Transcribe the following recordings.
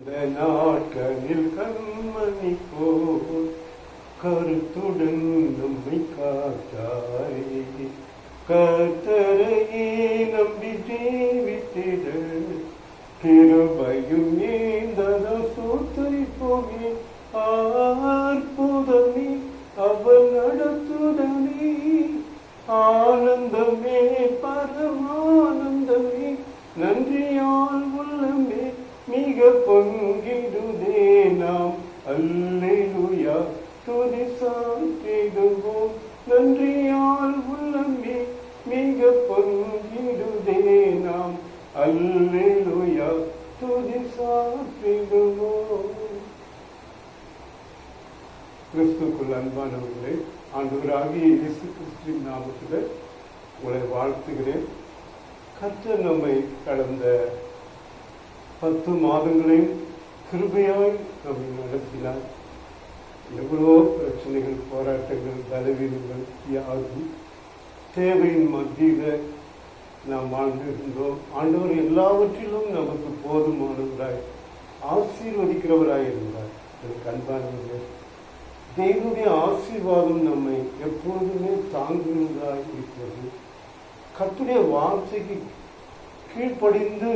இந்த நாட்களில் கண்மணி போல் கருத்துடன் நம்மை காத்தாரே, கர்த்தரையே நம்பி ஜீவித்திட கிருபையும் நீந்ததும் சூத்திரிப்போமே. அற்புதமே அவர் நடத்துதமே, ஆனந்தமே பரமானந்தமே, நன்றியால் உள்ளமே மிக பொங்கிடுதே. நாம் அல்லேலூயா துதி சாற்றிடுவோம், நன்றியால் உள்ளமே மிக பொங்கிடுதே. நாம் அல்லேலூயா துதி சாற்றிடுவோம். கிறிஸ்துக்குள் அன்பானவர்களே, ஆண்டவராகிய இயேசு கிறிஸ்துவின் நாமத்தில் உங்களை வாழ்த்துகிறேன். கர்த்தர் நம்மை கடந்த 10 மாதங்களையும் கிருபையாய் நம்மை நடத்தினார். எவ்வளோ பிரச்சனைகள், போராட்டங்கள், பலவீனங்கள், வியாதி, தேவையின் மத்தியில் நாம் வாழ்ந்திருந்தோம். ஆண்டவர் எல்லாவற்றிலும் நமக்கு போதுமானவராய் ஆசீர்வதிக்கிறவராய் இருந்தார். எனக்கு அன்பானவர்களே, தேவனுடைய ஆசீர்வாதம் நம்மை எப்பொழுதுமே தாங்குவதாய் இருக்கிறது. கர்த்தருடைய வார்த்தைக்கு கீழ்ப்படிந்து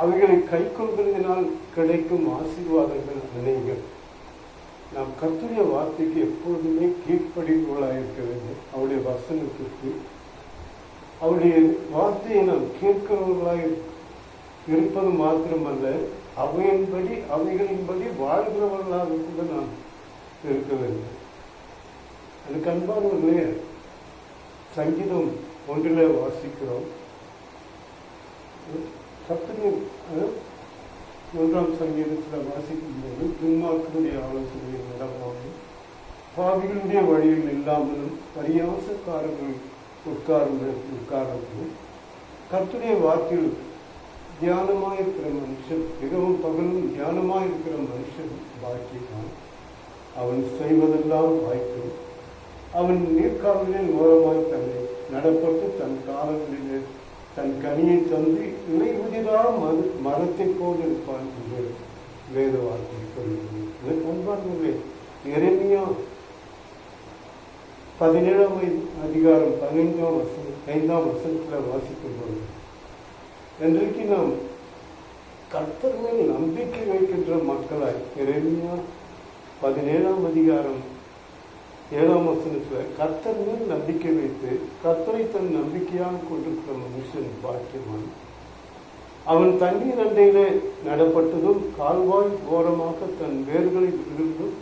அவைகளை கை கொள்வதனால் கிடைக்கும் ஆசீர்வாதங்கள் அநேகம். நாம் கர்த்தருடைய வார்த்தைக்கு எப்பொழுதுமே கீழ்ப்படிவுகளாக இருக்க வேண்டும். அவருடைய வசனத்திற்கு, அவருடைய வார்த்தையை நாம் கேட்கிறவர்களாக இருப்பது மாத்திரமல்ல, அவைகளின்படி வாழ்கிறவர்களாக கூட நாம் இருக்க வேண்டும். அதுக்கு அன்பானவர்களே, சங்கீதம் 1 வாசிக்கிறோம். கர்த்தருடைய 1ஆம் சங்கீதத்தில் வாசிக்கும் போது, துன்மார்க்கருடைய ஆலோசனையை நடவாமல், பாவிகளுடைய வழியில் இல்லாமலும், பரியாசக்காரர்கள் உட்கார்ந்தும், கர்த்தருடைய வாக்கில் தியானமாயிருக்கிற மனுஷன், மிகவும் பகலும் தியானமாயிருக்கிற மனுஷன் பாக்கியவான். அவன் செய்வதெல்லாம் வாய்க்கும். அவன் நீர்க்கால்களில் ஓரமாய் தன்னை நடப்பட்டு தன் காலங்களிலே தன் கனியை தந்து இலையுதிரா மரத்தை போல் இருப்பான் என்று வேத வார்த்தை சொல்கிறது. இதற்கு முன்பாகவே எரேமியா 17ஆம் அதிகாரம் 5ஆம் வசனத்தில் வாசிக்கும் போது, இன்றைக்கு நாம் கர்த்தர் மேல் நம்பிக்கை வைக்கின்ற மக்களாய், எரேமியா 17ஆம் அதிகாரம் 7ஆம் வசனத்தில் கர்த்தர் மேல் நம்பிக்கை வைத்து கர்த்தரை தன் நம்பிக்கையாக கொண்டிருக்கிற மனுஷன் பாக்கியவான். அவன் தண்ணீர் அண்டையிலே நடப்பட்டதும் கால்வாய் ஓரமாக தன் வேர்களை விழுந்தும்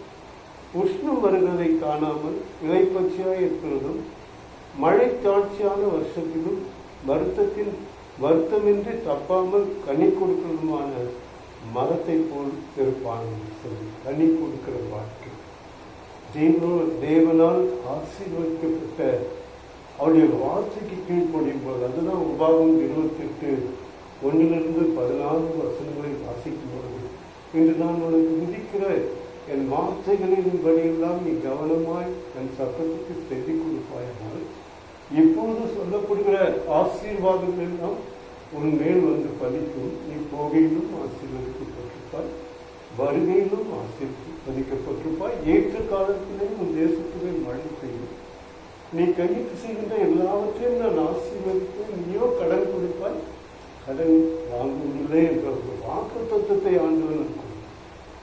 உஷ்ணம் வருவதை காணாமல் இலைப்பச்சையாய் இருக்கிறதும் மழை தாட்சியான வருஷத்திலும் வருத்தமின்றி தப்பாமல் கனி கொடுக்கிறதுமான மரத்தை போல் இருப்பான். கனி கொடுக்கிற வாழ்க்கை, தேவனால் ஆசீர்வதிக்கப்பட்ட அவருடைய வார்த்தைக்கு கீழ்ப்படியும் போது, அதுதான் உபாகம் 28:1-14 வசனங்களை வாசிக்கும் பொழுது, இன்று நான் உனக்கு விதிக்கிற என் வார்த்தைகளின் படியெல்லாம் நீ கவனமாய் என் சத்தத்துக்கு செவி கொடுப்பாயானால், இப்பொழுது சொல்லப்படுகிற ஆசீர்வாதங்கள் எல்லாம் உன் மேல் வந்து பதிக்கும். நீ போகையிலும் ஆசீர்வதிக்கப்பட்டிருப்பாய், வருகையிலும் ஆசீர்வதிக்கப்பட்டிருப்பாய். ஏற்ற காலத்திலே உன் தேசத்திலே மழை பெய்யும். நீ கையிட்டு செய்கின்ற எல்லாவற்றையும் நான் ஆசீர்வதிப்பேன். நீயோ கடன் கொடுப்பாய், கடன் வாங்குவதில்லை என்ற ஒரு வாக்கு தத்துவத்தை ஆண்டவன்.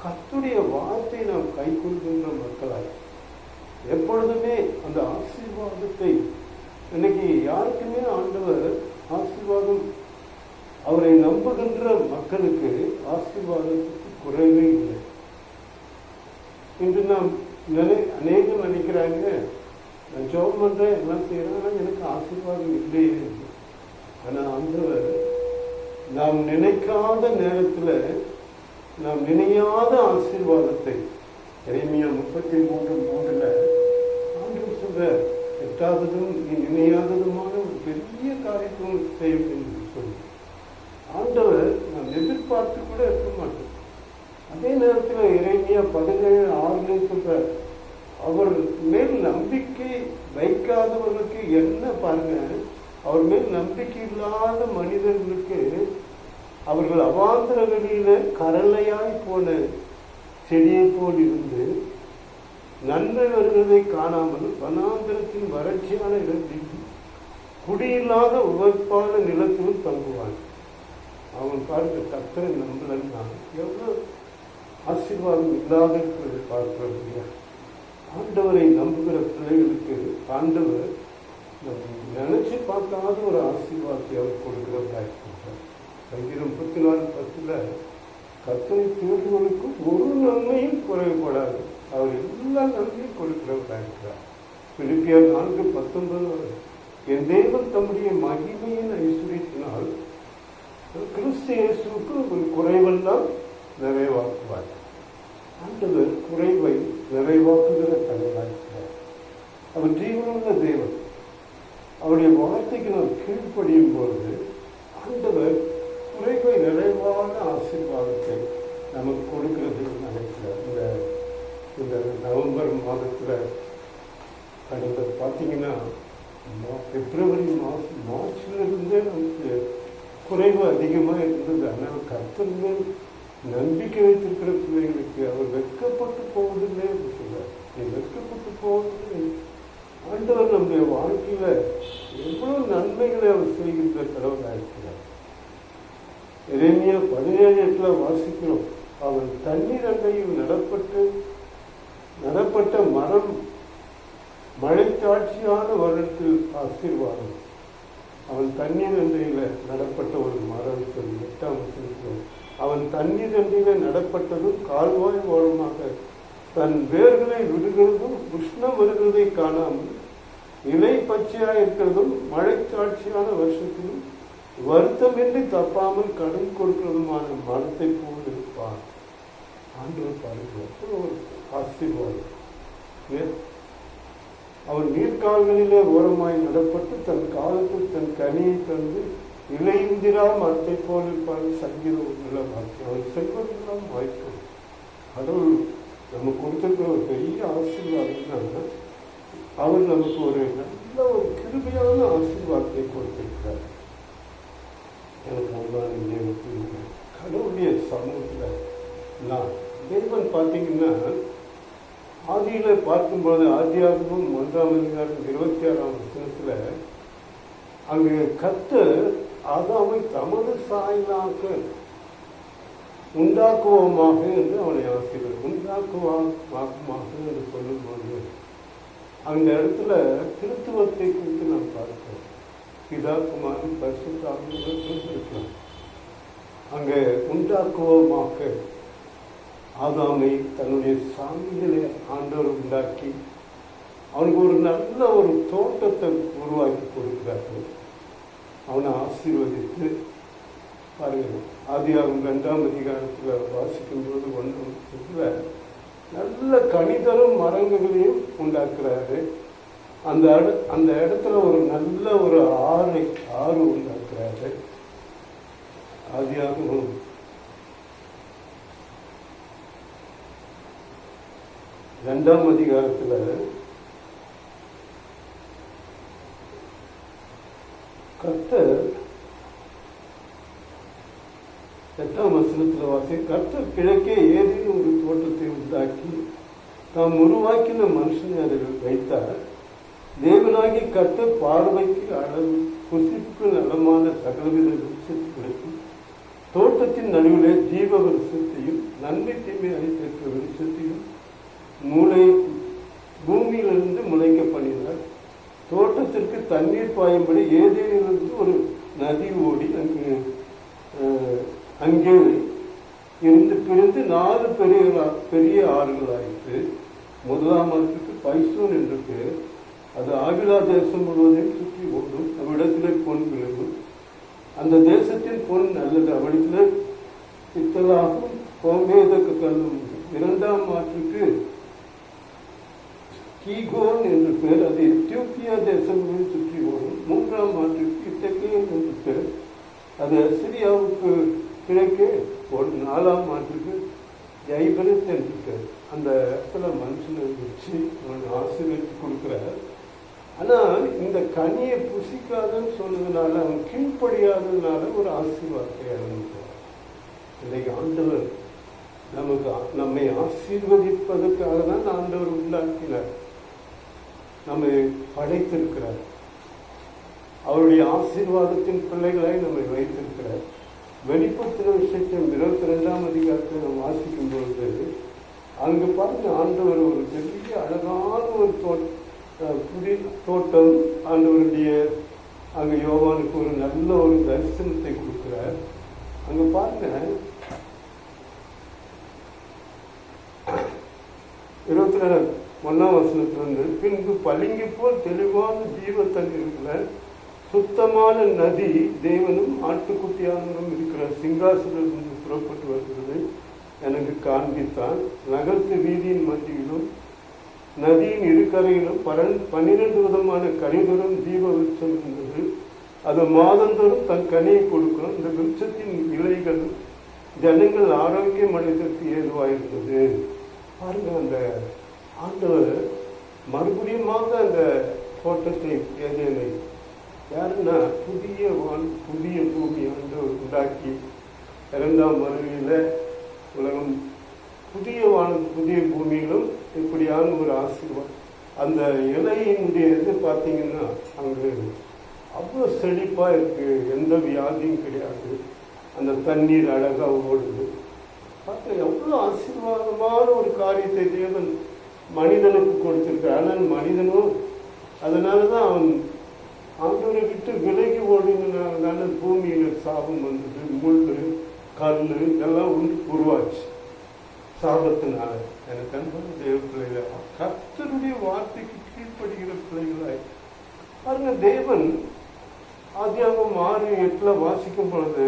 கர்த்தருடைய வார்த்தை நாம் கை கொள்கின்ற மக்களாய் எப்பொழுதுமே அந்த ஆசீர்வாதத்தை, இன்னைக்கு யாருக்குமே ஆண்டவர் ஆசீர்வாதம், அவரை நம்புகின்ற மக்களுக்கு ஆசீர்வாதத்துக்கு குறைவே இல்லை. இன்று நாம் அநேகம் நினைக்கிறாங்க, நான் ஜெபம் பண்றேன், எல்லாம் செய்யறேன், எனக்கு ஆசீர்வாதம் இல்லையே. ஆனால் ஆண்டவர் நாம் நினைக்காத நேரத்தில் நாம் நினையாத ஆசீர்வாதத்தை, எரேமியா 33:3 ஆண்டவர் சொல்ற, எட்டாவதும் நீ நினையாததுமான ஒரு பெரிய காரியத்தை செய்யும் என்று சொல்லி ஆண்டவர் நாம் எதிர்பார்த்து கூட இருக்க மாட்டோம். அதே நேரத்தில் எரேமியா 17:6 சொல்ற, அவர் மேல் நம்பிக்கை வைக்காதவர்களுக்கு என்ன பாருங்க, அவர் மேல் நம்பிக்கை இல்லாத மனிதர்களுக்கு அவர்கள் அவாந்தரங்களில கரளையாய் போன செடியை போல் இருந்து நன்மை வருவதை காணாமல் வனாந்திரத்தின் வறட்சியான இடத்தில் குடியில்லாத உழைப்பான நிலத்திலும் தங்குவான். அவன் பாருங்க, கர்த்தரை நம்பலன்னா எவ்வளவு ஆசீர்வாதம் இல்லாத இருக்கிறது பார்க்கிறோம் இல்லையா? ஆண்டவரை நம்புகிற பிள்ளைகளுக்கு ஆண்டவர் நினைச்சு பார்க்காத ஒரு ஆசீர்வாதத்தை அவர் கொடுக்கிறவராக இருக்கிறார். சங்கீதம் 34:10 கர்த்தரை தேடுவதற்கு ஒரு நன்மையும் குறைபடாது, அவர் எல்லா நன்மையும் கொடுக்கிறவராக இருக்கிறார். பிலிப்பியர் 4:19 என் தேவன் தம்முடைய மகிமையின் ஐஸ்வரியத்தினால் கிறிஸ்து இயேசுவுக்கு ஒரு குறைவெல்லாம் நிறைவாக்குவார். ஆண்டவர் குறைவை நிறைவாக்குகிற தலைவராகிறார். அவர் ஜீவனுள்ள தேவன். அவருடைய வார்த்தைக்கு நாம் கீழ்ப்படியும் பொழுது ஆண்டவர் குறைவை நிறைவான ஆசீர்வாதத்தை நமக்கு கொடுக்கிறது நினைக்கிறார். இந்த நவம்பர் மாதத்தில் கடந்த பார்த்தீங்கன்னா பிப்ரவரி மார்ச்லேருந்தே நமக்கு குறைவு அதிகமாக இருந்தது. ஆனால் கர்த்தர் மேல் நம்பிக்கை வைத்திருக்கிற பிள்ளைகளுக்கு அவர் வெட்கப்பட்டு போவதில்லை என்று சொல்றார். நீ வெட்கப்பட்டு போவதில்லை. ஆண்டவர் நம்முடைய வாழ்க்கையில எவ்வளவு நன்மைகளை அவர் செய்கின்ற கடவுளாக இருக்கிறார். எரேமியா 17:8 வாசிக்கிறோம். அவன் தண்ணீர் அண்டையில் நடப்பட்ட மரம் மழைத்தாட்சியான வருடத்தில் ஆசீர்வாதம். அவன் தண்ணீர் அண்டையில நடப்பட்ட ஒரு மரம் சொல்லி 8ஆம் வசனத்தில் அவன் தண்ணீர் அண்டையில நடப்பட்டதும் கால்வாய் ஓரமாக தன் வேர்களை விடுகிறதும் உஷ்ணம் வருகிறதை காணாமல் இலை பச்சையாக இருக்கிறதும் மழைத்தாட்சியான வருஷத்திலும் வருத்தமின்றி தப்பாமல் கடன் கொடுக்கிறதுமான மரத்தை போல் இருப்பான். ஆண்டவர் பாருங்கள், ஒரு ஆசீர்வாதம். அவன் நீர்கால்களிலே ஓரமாய் நடப்பட்டு தன் காலத்தில் தன் கனியை தந்து இலையுந்திரா மரத்தை போல் இருப்பான். சங்கீதம் உள்ள வாக்கியம். அவன் செல்வதெல்லாம் வாய்க்கும். கடவுள் நம்ம கொடுத்திருக்கிற ஒரு பெரிய ஆசீர்வாதம்னா அவர் நமக்கு ஒரு நல்ல ஒரு கிருபையான ஆசீர்வாதத்தை கொடுத்திருக்கிறார். எனக்கு அன்பான கடவுளுடைய சமூகத்தில் நான் தேவன் பார்த்தீங்கன்னா ஆதியில பார்க்கும்போது ஆதியாகமம் 1:26 அங்கு கர்த்தர் ஆதாமை தமது சாயலாக உண்டாக்குவோமாக என்று அவனை ஆசீர்வாதம் உண்டாக்குவாமாக என்று சொல்லும்போது அந்த இடத்துல திருத்துவத்தை குறித்து நாம் பார்க்கிறோம். பிதா குமாரன் பரிசுத்த ஆவியானவர் இருக்கலாம். அங்கே உண்டாக்குவோமாக ஆதாமை தன்னுடைய சாமிகளை ஆண்டவர் உண்டாக்கி அவனுக்கு ஒரு நல்ல ஒரு தோட்டத்தை உருவாக்கி கொடுக்கிறார்கள். அவனை ஆசீர்வதித்து பாருங்கள். ஆதியாகமம் 2ஆம் அதிகாரத்தில் வாசிக்கும்போது 1 நல்ல கனிதரும் மரங்களையும் உண்டாக்குறாரு. அந்த இடத்துல ஒரு நல்ல ஒரு ஆறு உண்டாக்குறாரு. ஆதியாகமம் 2ஆம் அதிகாரத்தில் கர்த்தர் 8ஆம் வசனத்தில் வாசி கர்த்தர் கிழக்கே ஏதேனும் ஒரு தோட்டத்தை உண்டாக்கி தாம் உருவாக்கின மனுஷனை அதில் வைத்தார். தேவனாகி கர்த்தர் பார்வைக்கு அளவு புசிப்பு நலமான சகலவித விருட்சத்துகளுக்கும் தோட்டத்தின் நடுவிலே ஜீவ விருட்சத்தையும் நன்மை தீமை அளித்திருக்கிற விருட்சத்தையும் பூமியிலிருந்து முளைக்க பண்ணினார். தோட்டத்திற்கு தண்ணீர் பாயும்படி ஏதேனிலிருந்து ஒரு நதி ஓடி அங்கே இருந்து பிரிந்து 4 பெரிய ஆறுகளாயிற்று. முதலாம் ஆற்றுக்கு பைசோன் என்று பேர். அது ஆகிலா தேசம் முழுவதையும் சுற்றி ஓடும். அவ்விடத்திலே பொன் விளைவும். அந்த தேசத்தின் பொன் நல்லது. அவ்விடத்தில் பித்தலாகும் கோமேதக்கு கல்லும். 2ஆம் ஆற்றுக்கு கீகோன் என்று பேர். அது எத்தியோப்பியா தேசங்களில் சுற்றி ஓடும். 3ஆம் ஆற்றுக்கு இத்தக்கேன் என்று பேர். அது சிரியாவுக்கு கிழக்கே ஓடும். 4ஆம் ஆற்றுக்கு ஜைபரத் என்று பேர். அந்த இடத்துல மனுஷனை வச்சு அவன் ஆசீர்வதித்து கொடுக்குறார். ஆனால் இந்த கனியை புசிக்காதன்னு சொன்னதுனால அவன் கீழ்ப்படியாததுனால ஒரு ஆசீர்வாதத்தை அனுப்புவார். இன்னைக்கு ஆண்டவர் நம்மை ஆசீர்வதிப்பதற்காக தான் ஆண்டவர் உண்டாக்கினார், நம்மை படைத்திருக்கிறார், அவருடைய ஆசீர்வாதத்தின் பிள்ளைகளாய் நம்மை வைத்திருக்கிறார். வெளிப்படுத்தின விஷயத்தின் 22ஆம் அதிகாரத்தை நாம் வாசிக்கும் பொழுது அங்கு பாருங்க, ஆண்டவர் ஒரு பெரிய அழகான ஒரு தோட்டம் ஆண்டவருடைய அங்க யோவானுக்கு ஒரு நல்ல ஒரு தரிசனத்தை கொடுக்கிறார். அங்க பாருங்க 21ஆம் வசனத்திலிருந்து, பின்பு பளிங்கு போல் தெளிவான ஜீவ தண்ணீர்களை சுத்தமான நதி தேவனும் ஆட்டுக்குட்டியானவரும் இருக்கிற சிங்காசனத்திலிருந்து புறப்பட்டு வருகிறது எனக்கு காண்பித்தான். நகரத்து வீதியின் மத்தியிலும் நதியின் இருக்கரையிலும் 12 விதமான கனிதரும் ஜீவ விருட்சம் இருந்தது. அது மாதந்தோறும் தன் கனியை கொடுக்கும். இந்த விருட்சத்தின் இலைகள் ஜனங்கள் ஆரோக்கியம் அடைவதற்கு ஏதுவாயிருந்தது. பாருங்க, அந்த ஆண்டவர் மறுபடியுமாக அந்த தோட்டத்தை ஏதேனை யாருன்னா புதிய புதிய பூமி ஆண்டவர் உண்டாக்கி 2ஆம் வருகையில உலகம் புதிய புதிய பூமியிலும் இப்படியான ஒரு ஆசீர்வாதம். அந்த இலையினுடைய இது பார்த்தீங்கன்னா அங்கு அவ்வளோ செழிப்பா இருக்கு, எந்த வியாதியும் கிடையாது, அந்த தண்ணீர் அழகா ஓடுது. பார்க்க எவ்வளோ ஆசீர்வாதமான ஒரு காரியத்தை தேவன் மனிதனுக்கு கொடுத்திருக்கார். ஆனால் மனிதனும் அதனாலதான் அவன் ஆண்டவரை விட்டு விலகி ஓடினால பூமியில சாபம் வந்தது. முள்ளு கல் இதெல்லாம் உருவாச்சு சாபத்தினால. எனக்கு அன்பான தேவ பிள்ளைகள், கர்த்தருடைய வார்த்தைக்கு கீழ்ப்படுகிற பிள்ளைகளாய் பாருங்க. தேவன் ஆதியாகமம் 6:8 வாசிக்கும் பொழுது,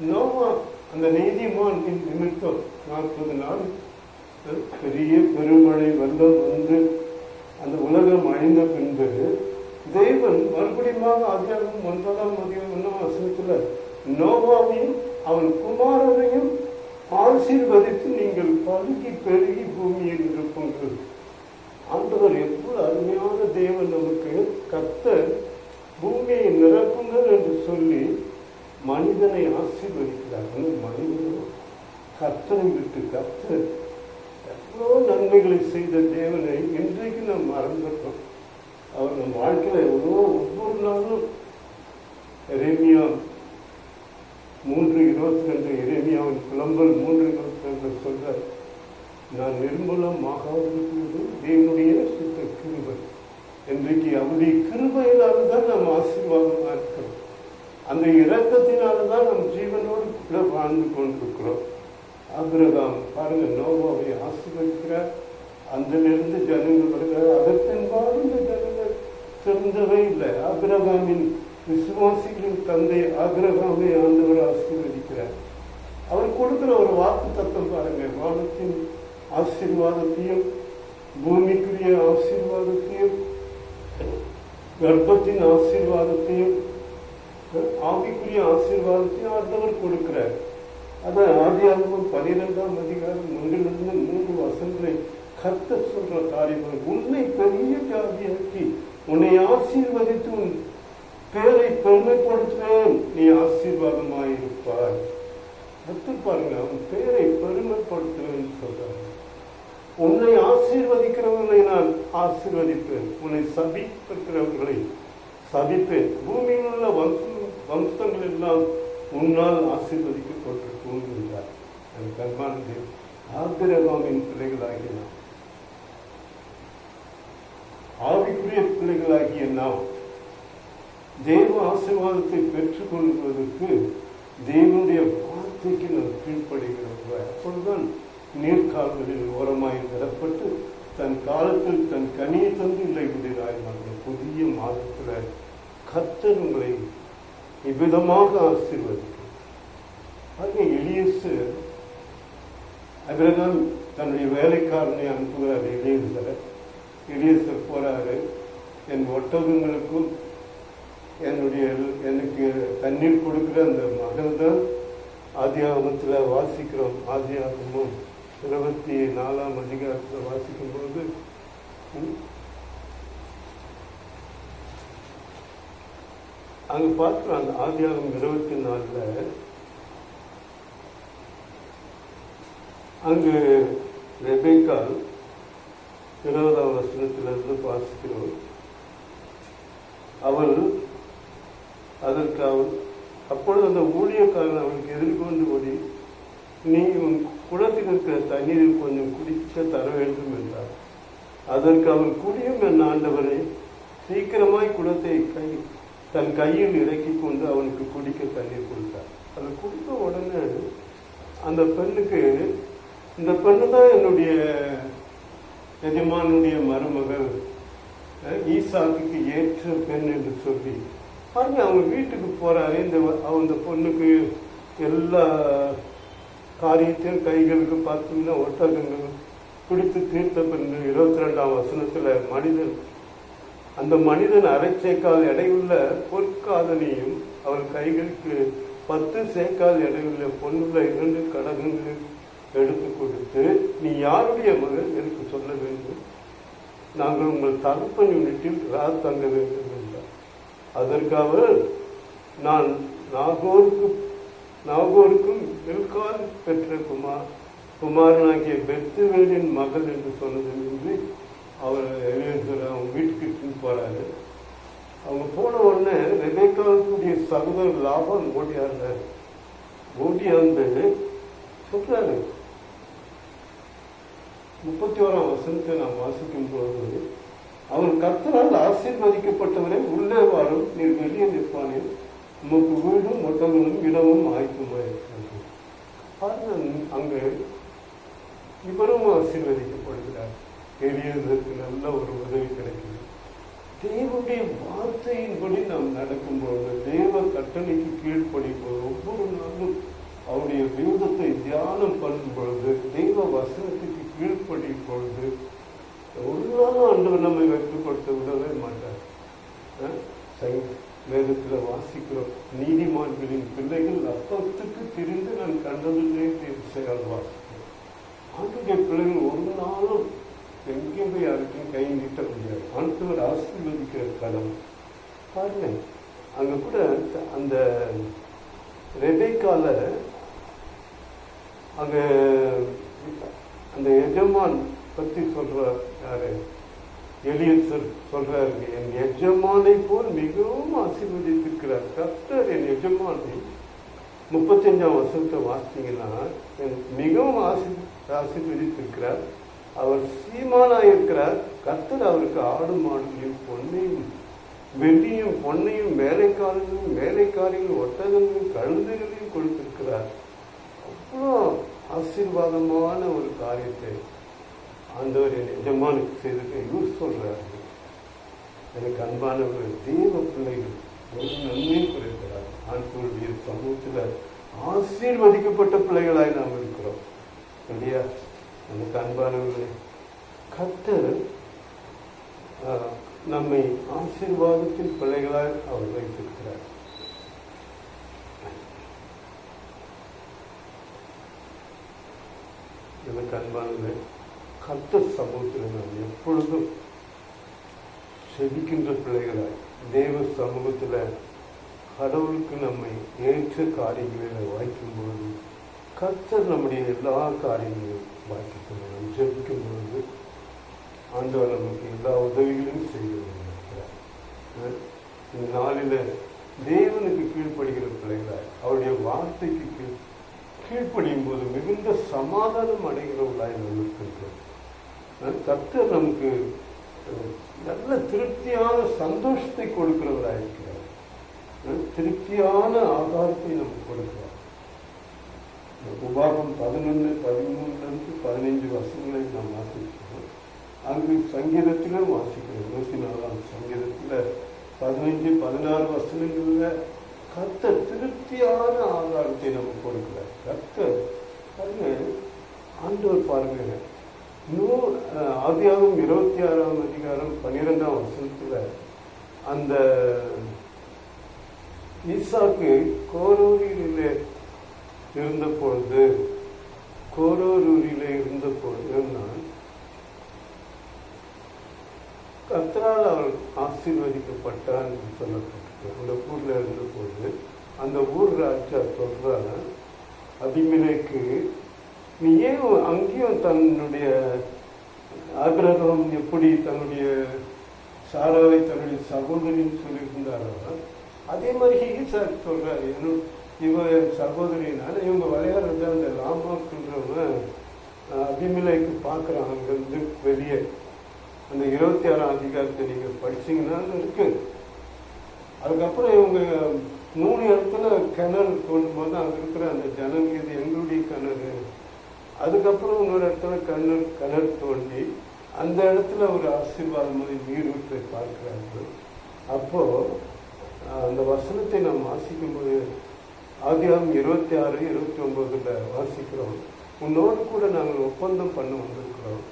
நோவா அந்த நீதிமான் நிமித்தம் 40 நாள் பெரிய பெருமழை வெள்ளம் வந்து அந்த உலகம் அழிந்த பின்பு தேவன் மறுபடியும் ஆதியாகமம் 9ஆம் வசனத்துல நோவாவையும் அவன் குமாரரையும் ஆசீர்வதித்து நீங்கள் பழுகி பெருகி பூமியில் இருப்பீர்கள். ஆண்டவர் எவ்வளவு அருமையான தேவன்! நமக்கு கர்த்தர் பூமியை நிரப்புங்கள் என்று சொல்லி மனிதனை ஆசீர்வதிக்கிறார். மனிதனும் கர்த்தனை விட்டு கர்த்தர் எவ்வளோ நன்மைகளை செய்த தேவனை இன்றைக்கு நாம் மறந்துட்டோம். அவர் நம் வாழ்க்கையில எவ்வளோ ஒவ்வொரு நாளும் எரேமியா 3:22 எரேமியாவின் புலம்பல் 3:22 சொல்றார், நான் நிர்மூலமாகாதிருக்கிறது தேவனுடைய சுத்த கிருபை. இன்றைக்கு அவருடைய கிருபையினால்தான் நாம் ஆசீர்வாதமா இருக்கிறோம். அந்த இரக்கத்தினால்தான் நம் ஜீவனோடு கூட வாழ்ந்து கொண்டிருக்கிறோம். ஆபிரகாம் பாருங்க, நோவாவை ஆசீர்வதிக்கிறார். அதிலிருந்து ஜனங்கள் வருகிறார். அதற்கென்பாலும் இந்த ஜனங்கள் தெரிந்தவே இல்லை. ஆபிரகாமின் விசுவாசிகளின் தந்தை ஆபிரகாமை ஆண்டவர் ஆசீர்வதிக்கிறார். அவர் கொடுக்கிற ஒரு வாக்கு தத்துவம் பாருங்க, வானத்தின் ஆசீர்வாதத்தையும் பூமிக்குரிய ஆசீர்வாதத்தையும் கர்ப்பத்தின் ஆசீர்வாதத்தையும் ஆவிக்குரிய ஆசீர்வாதத்தையும் ஆண்டவர் கொடுக்கிறார். அதான் ஆதியாகமம் 12ஆம் அதிகாரம் 1 3 வசனங்களை கர்த்தர் சொல்ற காரியங்கள், உன்னை பெரிய ஜாதியாக்கி உன்னை ஆசீர்வதித்து உன் பேரை பெருமைப்படுத்துவேன், நீ ஆசீர்வாதமாயிருப்பார். கர்த்தர் பாருங்க, அவன் பேரை பெருமைப்படுத்துவேன் சொல்றாங்க. உன்னை ஆசீர்வதிக்கிறவர்களை நான் ஆசீர்வதிப்பேன், உன்னை சபிக்கிறவர்களை சபிப்பேன். பூமியில் உள்ள வம்சங்கள் எல்லாம் உன்னால் ஆசீர்வதிக்கப்பட்டிருக்கும் என்றார். எனக்கு அன்பானது ஆபிரகாமின் பிள்ளைகளாகிய நாம், ஆவிக்குரிய பிள்ளைகளாகிய நாம் தேவ ஆசீர்வாதத்தை பெற்றுக் கொள்வதற்கு தேவனுடைய வார்த்தைக்கு நாம் கீழ்ப்படுகிறோம். அப்பொழுதுதான் நீர்கால்களில் ஓரமாய் நிரப்பட்டு தன் காலத்தில் தன் கனியை தந்து இல்லைகிறாய். புதிய மாதத்தில் கர்த்தர் உங்களை இவ்விதமாக ஆசீர்வதிக்கும். எலியேசர் ஆபிரகாம் தன்னுடைய வேலைக்காரனை அனுப்புகிறார். எலியேசர் போறாரு, என் ஒட்டகங்களுக்கும் எனக்கு தண்ணீர் கொடுக்கிற அந்த மகள் தான் ஆதியாகமத்தில் வாசிக்கிறோம். ஆதியாகமம் 24ஆம் அதிகாரத்தில் வாசிக்கும் பொழுது அங்க பார்க்கிறோம். அந்த ஆதியாகமம் 24 அங்கு ரெபேக்காள் 20ஆம் வசனத்திலிருந்து வாசிக்கிறோம். அவள் அப்பொழுது அந்த ஊழியக்காரன் அவளுக்கு எதிர்கொண்டு ஓடி, நீ உன் குளத்தில் இருக்கிற தண்ணீரில் கொஞ்சம் குடிக்க தர வேண்டும் என்றார். அதற்கு அவள், குடியும் என் ஆண்டவரே, சீக்கிரமாய் குளத்தை தன் கையில் இறக்கி கொண்டு அவனுக்கு குடிக்க தண்ணீர் கொடுத்தார். அதை குடித்த உடனே அந்த பெண்ணுக்கு, இந்த பெண்ணு தான் என்னுடைய எஜமானுடைய மருமகள், ஈசாக்குக்கு ஏற்ற பெண் என்று சொல்லி பாருங்க, அவங்க வீட்டுக்கு போறாரு. அந்த பொண்ணுக்கு எல்லா காரியத்தையும் கைகளுக்கு பார்த்தீங்கன்னா ஒட்டகங்கள் பிடித்து தீர்த்த பெண்ணு. 22ஆம் வசனத்துல அந்த மனிதன் அரை சேக்கால் எடையுள்ள பொற்காதனையும் அவள் கைகளுக்கு 10 சேக்கால் எடையுள்ள பொண்ணுள்ள 2 கடகங்கள் எடுத்து கொடுத்து, நீ யாருடைய மகள் எனக்கு சொல்ல வேண்டும், நாங்கள் உங்கள் தகப்பன் வீட்டில் தங்க வேண்டும் என்றார். அதற்கு அவர், நான் நாகோருக்கும் மில்கால் பெற்ற குமாரனாகிய பெத்துவேலின் மகள் என்று சொன்னதிலிருந்து அவர் அவங்க வீட்டுக்கு போறாரு. அவங்க போன உடனே ரெபேக்காவுடைய சகோதரர் லாபான் ஓடியாந்து சொல்றாரு. 31ஆம் வசனத்தை நாம் வாசிக்கும் போது, அவன் கர்த்தரால் ஆசீர்வதிக்கப்பட்டவரை உள்ளே வாழும், நீர் வெளியே நிற்பானே, உமக்கு வீடும் ஒட்டங்களும் இடமும் ஆய்க்குமாயிருக்கிறது. அங்கு இவரும் ஆசீர்வதிக்கப்படுகிறார். எளியதற்கு நல்ல ஒரு உதவி கிடைக்கிறது. தேவனுடைய வார்த்தையின்படி நாம் நடக்கும்பொழுது, தேவ கட்டளைக்கு கீழ்ப்படிப்போது, ஒவ்வொரு நாளும் அவருடைய வேதத்தை தியானம் பண்ணும் பொழுது, தெய்வ வசனத்துக்கு கீழ்ப்படியும் பொழுது, ஒரு நாளும் ஆண்டவர் நம்மை வெற்றிப்படுத்த விடவே மாட்டார். வேதத்துல வாசிக்கிறோம், நீதிமான்களின் பிள்ளைகள் அப்பத்துக்கு திரிந்து நான் கண்டதில்லை செயல் வாசிக்கிறோம். ஆண்டுடைய பிள்ளைகள் ஒரு நாளும் எங்கேயும் போய் யாருக்கும் கை நீட்ட முடியாது. ஆண்டவர் ஆசீர்வதிக்கிற கடமை பாருங்க. அங்க கூட அந்த ரெபேக்கால அங்க அந்த எஜமான் பத்தி சொல்றார். யாரு? எலியேசர் சொல்றாரு, என் எஜமானை போல் மிகவும் ஆசீர்வதித்திருக்கிறார் கர்த்தர் என் எஜமானை. 35ஆம் வசனத்தை வாசித்தீங்கன்னா, மிகவும் ஆசீர்வதித்திருக்கிறார். அவர் சீமானாயிருக்கிறார். கர்த்தர் அவருக்கு ஆடு மாடுகளையும் பொன்னையும் வெள்ளியும் பொன்னையும் வேலைக்காரிகளும் ஒட்டகங்களையும் கழுதைகளையும் கொடுத்திருக்கிறார். அவ்வளோ ஆசீர்வாதமான ஒரு காரியத்தை ஆண்டவர் என் எஜமானுக்கு செய்திருக்க இவர் சொல்றாரு. எனக்கு அன்பானவர்கள், தேவ பிள்ளைகள் ஒரு நன்மை குறைக்கிறார். ஆண்டவருடைய சமூகத்துல ஆசீர்வதிக்கப்பட்ட பிள்ளைகளாய் நாம் இருக்கிறோம் இல்லையா? எனக்கு அன்பானவர்களே, கர்த்தர் நம்மை ஆசீர்வாதத்தின் பிள்ளைகளாய் அவர் வைத்திருக்கிறார். எனக்கு அன்பானவர்களே, கர்த்தர் சமூகத்தில் நாம் எப்பொழுதும் செபிக்கின்ற பிள்ளைகளாய் தேவ சமூகத்துல கடவுளுக்கு நம்மை ஏற்ற காரியங்களில் வாய்க்கும் பொழுது கர்த்தர் நம்முடைய எல்லா காரியங்களையும் வாய்க்கும். நாம் ஜெபிக்கும் பொழுது ஆண்டவர் நமக்கு எல்லா உதவிகளையும் செய்து கொண்டிருக்கிறார். இந்த நாளில தேவனுக்கு கீழ்ப்படுகிற பிள்ளைகளாய் அவருடைய வார்த்தைக்கு கீழ்ப்படியும் போது மிகுந்த சமாதானம் அடைகிறவர்களாய் நாம் இருக்கின்றோம். கர்த்தர் நமக்கு நல்ல திருப்தியான சந்தோஷத்தை கொடுக்கிறவராக இருக்கிறார். திருப்தியான ஆதாரத்தை நமக்கு கொடுக்கிறார். உபாகம் 11, 13 15 வசனங்களை நாம் வாசிக்கிறோம். அங்கு சங்கீதத்திலும் வாசிக்கிறோம். 104ஆம் சங்கீதத்துல 15, 16 வசனங்கள்ல கர்த்தர் திருப்தியான ஆதாரத்தை நமக்கு கொடுக்கிறார். கர்த்தர் பாருங்க, ஆண்டவர் பாருங்க, ஆதியாகமம் 26ஆம் அதிகாரம் 12ஆம் வசனத்துல அந்த ஈசாக்கு கோரூரிலே இருந்த பொழுது கர்த்தரால் அவள் ஆசீர்வதிக்கப்பட்டான் என்று சொல்லப்பட்டிருக்கு. அந்த ஊர்ல இருந்த போது அந்த ஊர் ராஜா சொல்றாங்க, அபிமெலேக்கு நீ ஏன் அங்கேயும் தன்னுடைய ஆபிரகாம் எப்படி தன்னுடைய சாராவை தன்னுடைய சகோதரின்னு சொல்லியிருந்தாரோ அதே மாதிரி ஈசாக்கு சொல்றாரு, இவன் என் சகோதரினால இவங்க விளையாடுறது அந்த லாமாக்குன்றவன் அபிமலைக்கு பார்க்குறான் அங்கேருந்து வெளியே. அந்த 26ஆம் அதிகாரத்தை நீங்கள் படிச்சீங்கன்னா இருக்கு. அதுக்கப்புறம் இவங்க 3 இடத்துல கிணறு தோண்டும் போது அங்கே இருக்கிற அந்த ஜனங்க இது எங்களுடைய கிணறு. அதுக்கப்புறம் இன்னொரு இடத்துல கிணறு தோண்டி அந்த இடத்துல ஒரு ஆசீர்வாதம் மாதிரி நீரூற்றை பார்க்கிறார்கள். அப்போ அந்த வசனத்தை நாம் வாசிக்கும்போது ஆதியாகமம் 26, 29 வாசிக்கிறோம். உன்னோடு கூட நாங்கள் ஒப்பந்தம் பண்ண வந்திருக்கிறோம்,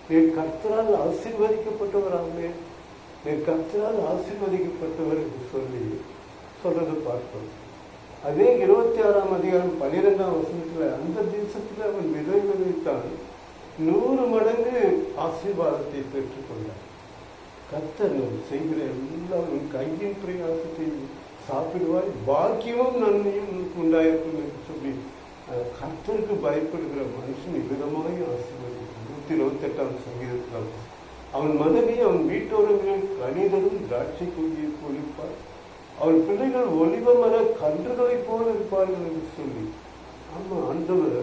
நீர் கர்த்தரால் ஆசீர்வதிக்கப்பட்டவராமே, நீர் கர்த்தரால் ஆசீர்வதிக்கப்பட்டவர் என்று சொல்றதை பார்க்கிறோம். அதே 26ஆம் அதிகாரம் 12ஆம் வசனத்துல அந்த தேசத்துல அவன் விதை விதைத்தான் 100 மடங்கு ஆசீர்வாதத்தை பெற்றுக்கொண்டார். கர்த்தர் செய்கிற எல்லாரும் கையின் பிரயாசத்தை சாப்பிடுவாய், பாக்கியமும் நன்மையும் உண்டாயிருக்கும் என்று சொல்லி கர்த்தருக்கு பயப்படுகிற மனுஷன் விதமாய் ஆசீர்வதிக்கும். 128ஆம் சங்கீதத்தில் அவன் மனைவி அவன் வீட்டோரங்களில் கனிதரும் திராட்சை கொடியை பொழிப்பார், அவன் பிள்ளைகள் ஒலிவ மர கன்றுகளைப் போல இருப்பார்கள் என்று சொல்லி. ஆமா, ஆண்டவர்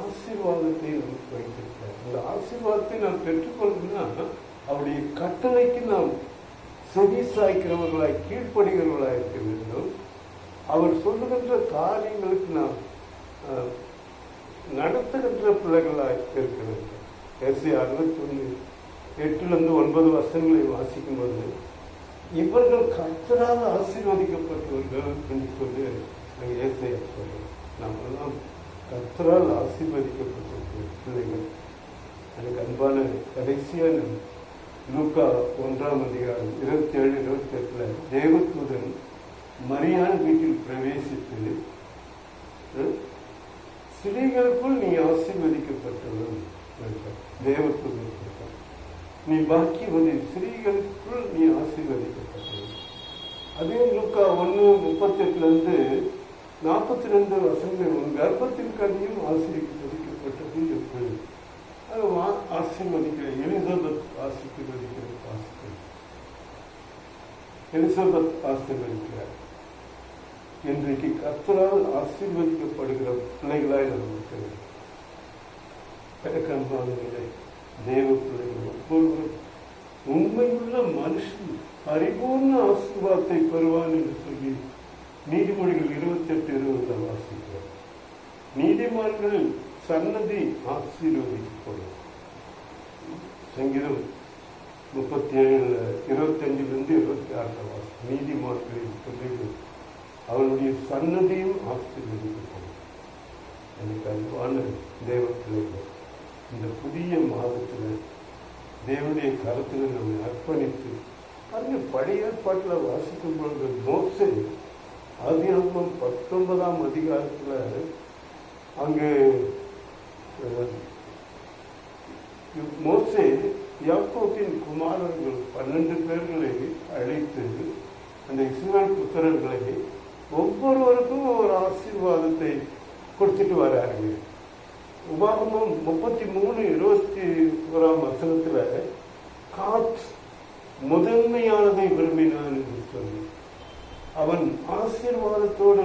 ஆசீர்வாதத்தை நமக்கு வைத்திருக்கிறார். அந்த ஆசீர்வாதத்தை நாம் பெற்றுக்கொள்ளணும்னா அவருடைய கட்டளைக்கு நாம் செவி சாய்க்கிறவர்களாய் கீழ்ப்படுகிறவர்களாய் இருக்க வேண்டும். அவர் சொல்லுகின்ற காரியங்களுக்கு நாம் நடத்துகின்ற பிள்ளைகளாய் இருக்க வேண்டும். ஏசாயா 61:8-9 வசனங்களை வாசிக்கும் போது இவர்கள் கர்த்தரால் ஆசீர்வதிக்கப்பட்டவர்கள் என்று சொல்லி ஏசாயா சொல்றோம். நாமெல்லாம் கர்த்தரால் ஆசீர்வதிக்கப்பட்ட பிள்ளைகள். எனக்கு அன்பான கடைசியான லூக்கா 1ஆம் அதிகாரம் 27-28 தேவதூதன் மரியான வீட்டில் பிரவேசித்து ஸ்திரீகளுக்குள் நீ ஆசீர்வதிக்கப்பட்டவன் தேவதூதன், நீ பாக்கியவதி, ஸ்திரீகளுக்குள் நீ ஆசீர்வதிக்கப்பட்டவன். அதே லூக்கா 1:38-42 வசனங்கள் உன் கர்ப்பத்தின் கதையும் ஆசீர்வதிக்கப்பட்டது எப்படி ஆசீர்வதிக்கிற எலிசபெத் ஆசீர்வதிக்கிறார். இன்றைக்கு கர்த்தரால் ஆசீர்வதிக்கப்படுகிற பிள்ளைகளாய் நாம் இருக்கிறோம். அன்பானவர்களே, தேவ பிள்ளைகள் ஒவ்வொருவரும் உண்மையுள்ள மனுஷன் பரிபூர்ண ஆசீர்வாதத்தை பெறுவான் என்று சொல்லி நீதிமொழிகள் 28:20 வாசிக்கிறோம். நீதிமான்களில் சன்னதி ஆசீர்வதிக்கப்படும். சங்கீதம் 37:25-26 நீதிமான்களின் பிள்ளைகள் அவனுடைய சன்னதியும் ஆசீர்வதிக்கப்படும். எனக்கு அன்பான தேவ பிள்ளைகள், இந்த புதிய மாதத்தில் தேவனுடைய கருத்தில் நம்மை அர்ப்பணித்து அந்த பழைய ஏற்பாட்டில் வாசிக்கும் பொழுது மோசே ஆதியாகமம் 19ஆம் அதிகாரத்தில் அங்கு மோசே யாக்கோபின் குமாரர்கள் 12 பேர்களை அழைத்து அந்த இஸ்ரவேல் புத்திரர்களை ஒவ்வொருவருக்கும் ஒரு ஆசீர்வாதத்தை கொடுத்துட்டு வராங்க. உபாகமம் 33:21 வசனத்துல காத் முதன்மையானதை விரும்பினான் என்று சொல்லி அவன் ஆசீர்வாதத்தோடு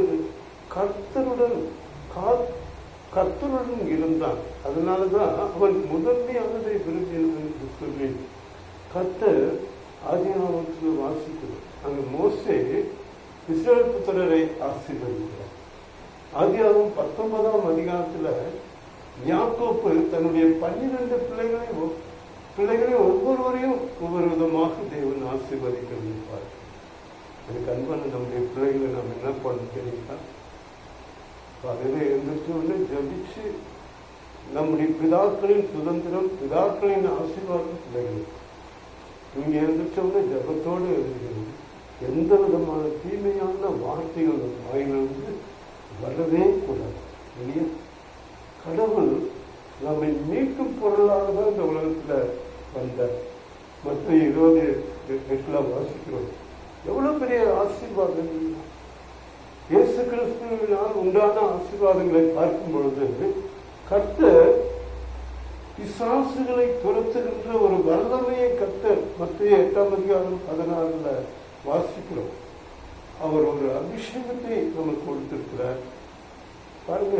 கர்த்தருடன் இருந்தான். அதனாலதான் அவன் முதன்மையானதை விரும்பினான் என்று சொல்லி கர்த்தர் ஆதியாகமத்தில் வாசிக்கிறார். அங்கு மோசே இஸ்ரவேல் புத்திரரை ஆசீர்வதிக்கிறார். ஆதியாகமம் 19ஆம் அதிகாரத்துல யாக்கோப்பு தன்னுடைய 12 பிள்ளைகளை ஒவ்வொருவரையும் ஒவ்வொரு விதமாக தேவன் ஆசீர்வதிக்க வைப்பார். அதுக்கு அன்பான நம்முடைய பிள்ளைகளை நாம் என்ன பண்ண தெரியுமா? அதில் எழுந்திரிச்சு ஜபிச்சு நம்முடைய பிதாக்களின் சுதந்திரம், பிதாக்களின் ஆசீர்வாதம் பிள்ளைகள் நீங்க எழுந்திரிச்சோம்னா ஜபத்தோடு எந்த விதமான தீமையான வார்த்தைகள் வாயிலிருந்து வரவே கூடாது. இல்லையா? கடவுள் நம்மை மீட்கும் பொருளாக தான் இந்த உலகத்துல வந்தார். மற்ற 20:8 வாசிக்கிறோம். எவ்வளவு பெரிய ஆசீர்வாதம்! இயேசு கிறிஸ்துவினால் உண்டான ஆசீர்வாதங்களை பார்க்கும் பொழுது கர்த்தர் பிசாசுகளை துரத்துகின்ற ஒரு வல்லமையை கர்த்தர் மத்திய 8:16 வாசிக்கிறோம். அவர் ஒரு அபிஷேகத்தை நமக்கு கொடுத்திருக்கிறார். பாருங்க,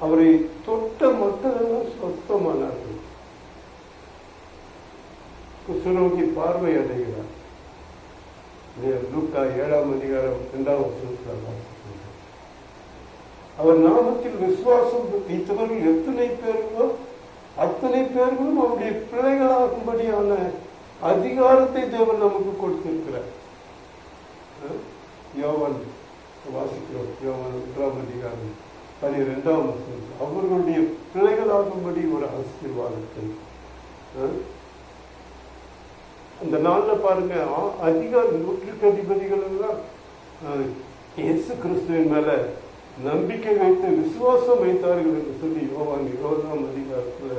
அவரை தொட்ட மக்கள் எல்லாம் சொஸ்தமானார்கள். குஷ்டரோகி பார்வை அடைகிறார். லூக்கா 7:2 அவர் நாமத்தில் விசுவாசம் வைத்தவர்கள் எத்தனை பேர்களோ அத்தனை பேர்களும் அவருடைய பிள்ளைகளாகும்படியான அதிகாரத்தை தேவன் நமக்கு கொடுத்திருக்கிறார். யோவான் வாசிக்கிறோம். யோவான் 1:12 அவர்களுடைய பிள்ளைகளாகும்படி ஒரு ஆசீர்வாதத்தை அந்த நாள்ல பாருங்க. அதிகார நூற்றுக்கு அதிபதிகள் எல்லாம் இயேசு கிறிஸ்துவின் மேல நம்பிக்கை வைத்து விசுவாசம் வைத்தார்கள் என்று சொல்லி யோவான் 20:30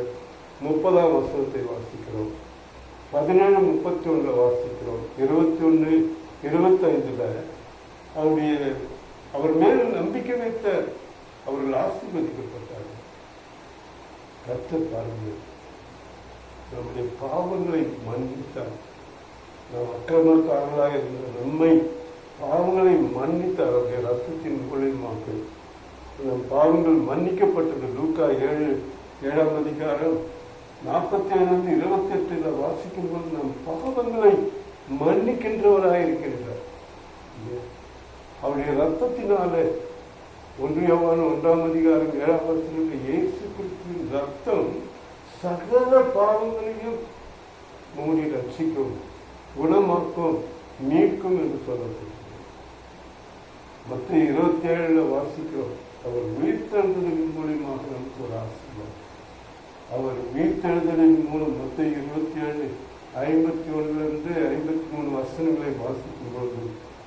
30 வாசிக்கிறோம். 17:31 வாசிக்கிறோம். 21:25 அவர் மேல் நம்பிக்கை வைத்த அவர்கள் ஆசீர்வதிக்கப்பட்டார்கள். கர்த்தர் பாருங்கள், நம்முடைய பாவங்களை மன்னித்தார். நாம் அக்கிரமக்காரர்களாக இருந்த நம்மை பாவங்களை மன்னித்தார். அவருடைய ரத்தத்தின் மூலமாக நம் பாவங்கள் மன்னிக்கப்பட்டது. லூக்கா 7:47-28 வாசிக்கும் போது நம் பாவங்களை மன்னிக்கின்றவராக இருக்கின்றார். அவருடைய ரத்தத்தினாலே 1 யோவான் 1:7 இயேசு கிறிஸ்துவின் ரத்தம் சகல பாவங்களையும் மூடி ரட்சிக்கும், குணமாக்கும், மீட்கும் என்று சொல்லப்படுகிறது. மத்திய 27 வாசிக்கிறோம். அவர் உயிர்த்தெழுதலின் மூலமாக நமக்கு ஒரு ஆசீர்வாதம். அவர் உயிர்த்தெழுதலின் மூலம் மத்திய 27:51-53 வாசிக்கும் பொழுது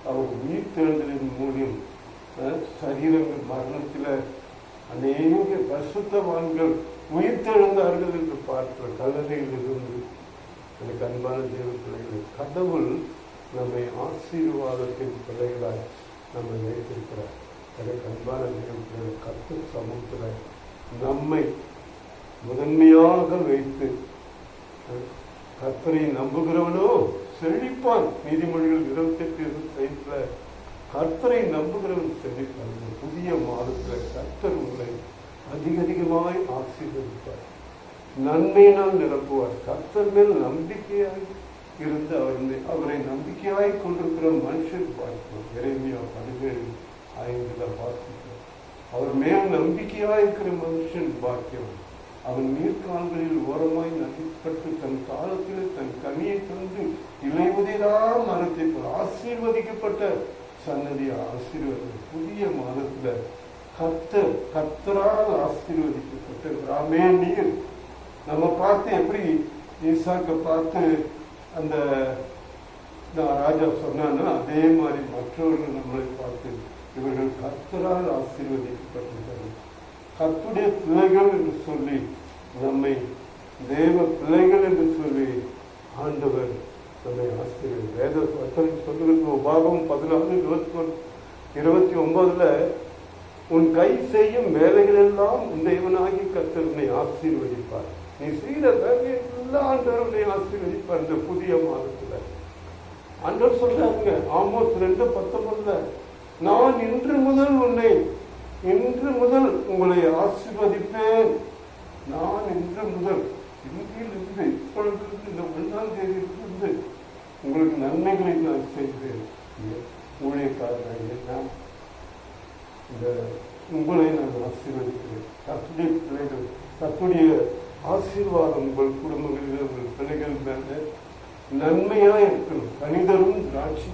அவர் உயிர்த்தெழுதலின் மூலம் சரீரங்கள் மரணத்தில் அநேக பரிசுத்தவான்கள் உயிர்த்தெழுந்தார்கள் என்று பார்க்கிற கல்லறையில் இருந்து எனக்கு அன்பான தேவ பிள்ளைகளை கடவுள் நம்மை ஆசீர்வாதத்தின் பிள்ளைகளாய் நம்மை வைத்திருக்கிறார். எனக்கு அன்பான தேவ பிள்ளைகள் கர்த்தர் சமூகத்தில் நம்மை முதன்மையாக வைத்து கர்த்தரை நம்புகிறவனோ செழிப்பான். நீதிமொழிகள் 28:25 கர்த்தரை நம்புகிறவன் செழிப்பான். புதிய மாதத்தில் கர்த்தர் உங்களை அதிகமாய் ஆசீர்வதிப்பார், நன்மையினால் நிரப்புவார். கர்த்தர் மேல் நம்பிக்கையாய் இருந்து அவரை நம்பிக்கையாய் கொண்டிருக்கிற மனுஷன் பார்க்கிறோம். எரேமியா 17:5 வாசிக்கிறோம். அவர் மேல் நம்பிக்கையாய் இருக்கிற மனுஷன் பாக்கியம். அவன் நீர்கால்களில் ஓரமாய் நதிப்பட்டு தன் காலத்தில் தன் கனியை தந்து இலையுதிரா மரத்தை போல் ஆசீர்வதிக்கப்பட்ட சன்னதியை ஆசீர்வதி. புதிய மாதத்துல கர்த்தரால் ஆசீர்வதிக்கப்பட்ட ராமே நீர். நம்ம பார்த்து எப்படி ஈசாக்க பார்த்து அந்த ராஜா சொன்னான்னா அதே மாதிரி மற்றவர்கள் நம்மளை பார்த்து இவர்கள் கர்த்தரால் ஆசீர்வதிக்கப்பட்டிருக்கிறார்கள். கர்த்தருடைய பிள்ளைகள் என்று சொல்லி நம்மை தேவ பிள்ளைகள் என்று சொல்லி ஆண்டவர் நம்மை ஆசீர்வதி. வேத சொல்லுகிறது உபாகம் 14:29 உன் கை செய்யும் வேலைகள் எல்லாம் உன் தேவனாகி கர்த்தர் உன்னை ஆசீர்வதிப்பார். நீ செய்த வேலையெல்லாம் ஆண்டவர் உன்னை ஆசீர்வதிப்பார். இந்த புதிய மாதத்துல ஆண்டவர் சொல்றாங்க ஆமோஸ் 2:19 நான் இன்று முதல் உங்களை ஆசீர்வதிப்பேன். நான் இன்று முதல் இன்றிலிருந்து இப்பொழுது இந்த 1ஆம் தேதியிலிருந்து உங்களுக்கு நன்மைகளை நான் செய்வேன். ஊழியக்காரர்கள் இந்த உங்களை நான் ஆசீர்வதிக்கிறேன். கர்த்தருடைய பிள்ளைகள், கர்த்தருடைய ஆசீர்வாதம் உங்கள் குடும்பங்களில் உங்கள் பிள்ளைகள் மேல நன்மையா இருக்கணும். கணிதரும் திராட்சை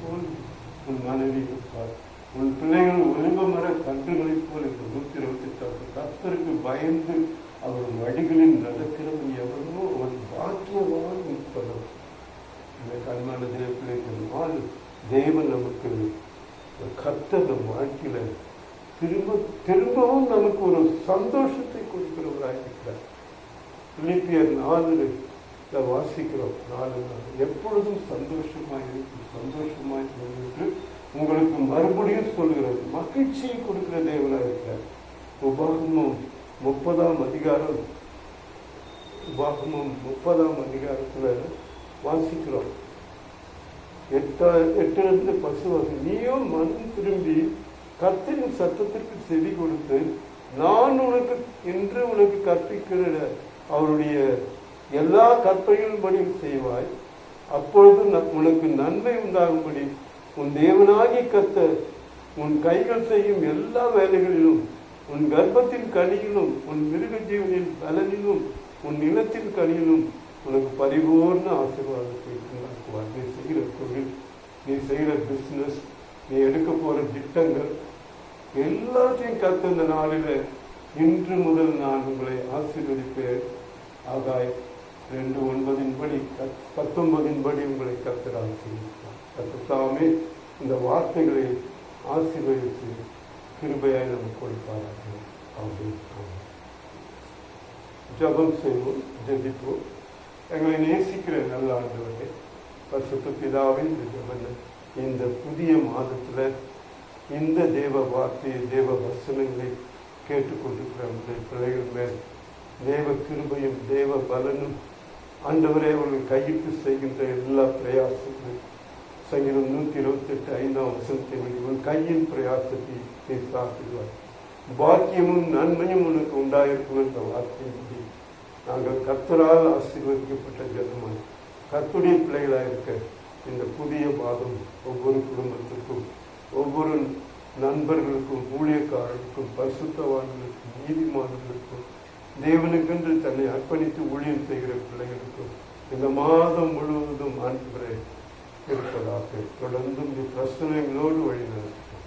போல் உன் மனைவி இருப்பார். உன் பிள்ளைகள் ஒலிவ மர கன்றுகளைப் போல் 128 கர்த்தருக்கு பயந்து அவர் வழிகளில் நடக்கிறவன் எவனோ அவன் பாக்கியவான் சொல்லணும். இந்த கண்மான தேவப்பிள்ளைகள் தேவன் நமக்கு கர்த்தர் நம் வாழ்க்கையில திரும்பவும் நமக்கு ஒரு சந்தோஷத்தை கொடுக்கிறவராயிருக்கிறார். பிலிப்பியர் 4 வாசிக்கிறோம். 4 எப்பொழுதும் சந்தோஷமாய் சொல்லிட்டு உங்களுக்கு மறுபடியும் சொல்லுகிறது. மகிழ்ச்சியை கொடுக்கிற தேவனாக இருக்கிறார். உபாகமம் 30ஆம் அதிகாரம், உபாகமம் 30ஆம் அதிகாரத்துல வாசிக்கிறோம். 8 10 நீயும் மனம் திரும்பி கர்த்தரின் சத்தத்திற்கு செவி கொடுத்து நான் உனக்கு என்று உனக்கு கற்பிக்கிற அவருடைய எல்லா கற்பனைகளின்படி செய்வாய். அப்பொழுது உனக்கு நன்மை உண்டாகும்படி உன் தேவனாகிய கர்த்தர் உன் கைகள் செய்யும் எல்லா வேலைகளிலும், உன் கர்ப்பத்தின் கனியிலும், உன் மிருக ஜீவனின் பலனிலும், உன் நிலத்தின் கனியிலும் உனக்கு பரிபூர்ண ஆசீர்வாதத்தை உண்டாக்குவார். நீ செய்கிற தொழில், நீ செய்கிற பிசினஸ், நீ எடுக்க போற திட்டங்கள் எல்லாத்தையும் கர்த்தர் இந்த நாளில் இன்று முதல் நான் உங்களை ஆசீர்வதிப்பேன். ஆகாய் 2:9 19 உங்களை கர்த்தர் ஆசீர்வதிப்பார். கர்த்தர் இந்த வார்த்தைகளை ஆசீர்வதித்து கிருபையாய் நமக்கு கொடுப்பார்கள். ஜெபம் செய்வோம், ஜெபிப்போம். எங்களை நேசிக்கிற நல்ல ஆண்டவரே, பரிசுத்த பிதாவின் இந்த புதிய மாதத்துல இந்த தேவ வார்த்தையை, தேவ வசனங்களை கேட்டுக்கொண்டிருக்கிற பிள்ளைகள் மேல் தேவ கிருபையும் தேவ பலனும் ஆண்டவரே அவர்கள் கையிட்டு செய்கின்ற எல்லா பிரயாசங்களும் சங்கீதம் 128:5 உன் கையின் பிரயாசத்தை நீ சாப்பிடுவார். பாக்கியமும் நன்மையும் உனக்கு உண்டாயிருக்கும் என்ற வார்த்தையின்படி நாங்கள் கர்த்தரால் ஆசீர்வதிக்கப்பட்ட ஜனமாய் கர்த்தருடைய பிள்ளைகளாக இருக்க இந்த புதிய மாதம் ஒவ்வொரு குடும்பத்திற்கும், ஒவ்வொரு நண்பர்களுக்கும், ஊழியக்காரர்களுக்கும், பரிசுத்தவான்களுக்கும், நீதிமான்களுக்கும், தேவனுக்கென்று தன்னை அர்ப்பணித்து ஊழியம் செய்கிற பிள்ளைகளுக்கும் இந்த மாதம் முழுவதும் ஆண்டவரே இருப்பதாக தொடர்ந்து இந்த பிரச்சனைகளோடு வழி நடத்தும்.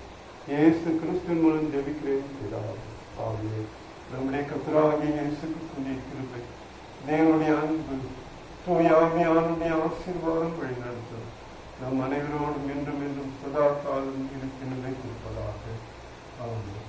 இயேசு கிறிஸ்துவின் மூலம் ஜெபிக்கிறேன் பிதாவே, ஆமென். நம்முடைய கர்த்தராகிய இயேசு கிறிஸ்துவின் கிருபை, தேவனுடைய அன்பு, தூயாவியானுடைய ஆசீர்வாதம் வழி நடத்தும் நம் அனைவரோடும் என்றும் என்றும் சதா காலம் நிலைத்திருப்பதாக. ஆமென்.